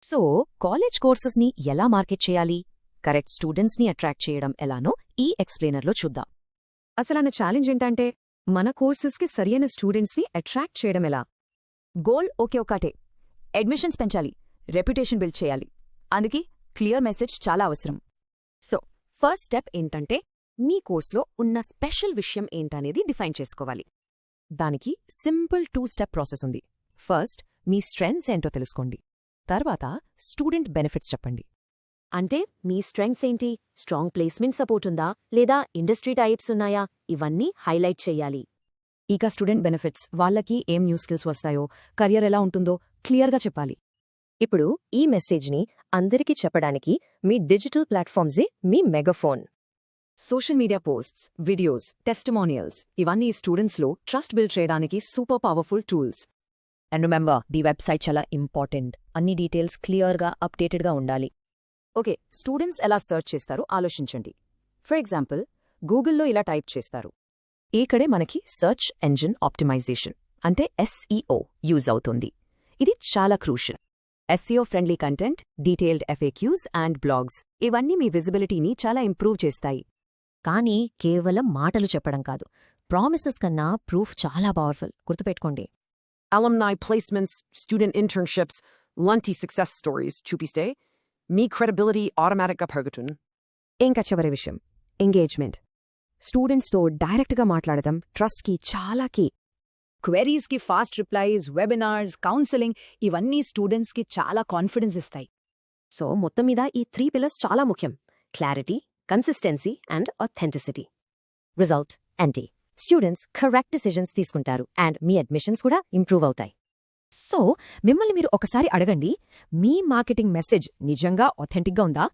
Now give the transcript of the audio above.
So college కోర్సెస్ని ఎలా market చేయాలి, correct స్టూడెంట్స్ని అట్రాక్ట్ చేయడం ఎలానో ఈ ఎక్స్ప్లెయినర్లో చూద్దాం. అసలన్న ఛాలెంజ్ ఏంటంటే మన కోర్సెస్కి సరియైన స్టూడెంట్స్ని అట్రాక్ట్ చేయడం ఎలా. గోల్ ఒకే ఒకటే, అడ్మిషన్స్ పెంచాలి, రెప్యుటేషన్ బిల్డ్ చేయాలి. అందుకే క్లియర్ మెసేజ్ చాలా అవసరం. సో ఫస్ట్ స్టెప్ ఏంటంటే మీ కోర్సులో ఉన్న స్పెషల్ విషయం ఏంటనేది డిఫైన్ చేసుకోవాలి. దానికి సింపుల్ 2-స్టెప్ ప్రాసెస్ ఉంది. ఫస్ట్ మీ స్ట్రెంగ్త్స్ ఏంటో తెలుసుకోండి. తర్వాత స్టూడెంట్ బెనిఫిట్స్ చెప్పండి. అంటే మీ స్ట్రెంగ్త్స్ ఏంటి, స్ట్రాంగ్ ప్లేస్మెంట్ సపోర్ట్ ఉందా లేదా ఇండస్ట్రీ టైప్స్ ఉన్నాయా, ఇవన్నీ హైలైట్ చెయ్యాలి. ఇక స్టూడెంట్ బెనిఫిట్స్, వాళ్ళకి ఏం న్యూ స్కిల్స్ వస్తాయో, కెరియర్ ఎలా ఉంటుందో క్లియర్గా చెప్పాలి. ఇప్పుడు ఈ మెసేజ్ని అందరికీ చెప్పడానికి మీ డిజిటల్ ప్లాట్ఫామ్సే మీ megaphone. Social media posts, videos, testimonials ఇవన్నీ స్టూడెంట్స్లో ట్రస్ట్ బిల్డ్ చేయడానికి super powerful tools. And remember, the website చాలా ఇంపార్టెంట్. అన్ని డీటెయిల్స్ క్లియర్గా అప్డేటెడ్గా ఉండాలి. ఓకే, స్టూడెంట్స్ ఎలా సర్చ్ చేస్తారో ఆలోచించండి. ఫర్ ఎగ్జాంపుల్, గూగుల్లో ఇలా టైప్ చేస్తారు. ఇక్కడే మనకి సర్చ్ ఎంజిన్ ఆప్టిమైజేషన్ అంటే SEO యూజ్ అవుతుంది. ఇది చాలా crucial. SEO friendly content, detailed FAQs and blogs ఇవన్నీ మీ విజిబిలిటీని చాలా ఇంప్రూవ్ చేస్తాయి. కానీ కేవలం మాటలు చెప్పడం కాదు, ప్రామిసెస్ కన్నా ప్రూఫ్ చాలా పవర్ఫుల్. గుర్తుపెట్టుకోండి. alumni placements, student internships, lanti success stories చూపిస్తే మీ క్రెడిబిలిటీ ఆటోమేటిక్గా పెరుగుతుంది. ఇంకా చివరి విషయం, ఎంగేజ్మెంట్. స్టూడెంట్స్తో డైరెక్ట్గా మాట్లాడటం ట్రస్ట్కి చాలా కీ. క్వెరీస్కి ఫాస్ట్ రిప్లైస్, వెబినార్స్, కౌన్సిలింగ్ ఇవన్నీ స్టూడెంట్స్కి చాలా కాన్ఫిడెన్స్ ఇస్తాయి. సో మొత్తం మీద ఈ 3 పిల్లర్స్ చాలా ముఖ్యం: clarity, consistency and authenticity. Result అంటే స్టూడెంట్స్ కరెక్ట్ డిసిజన్స్ తీసుకుంటారు అండ్ మీ అడ్మిషన్స్ కూడా ఇంప్రూవ్ అవుతాయి. సో మిమ్మల్ని మీరు ఒకసారి అడగండి, మీ మార్కెటింగ్ మెసేజ్ నిజంగా ఆథెంటిక్గా ఉందా?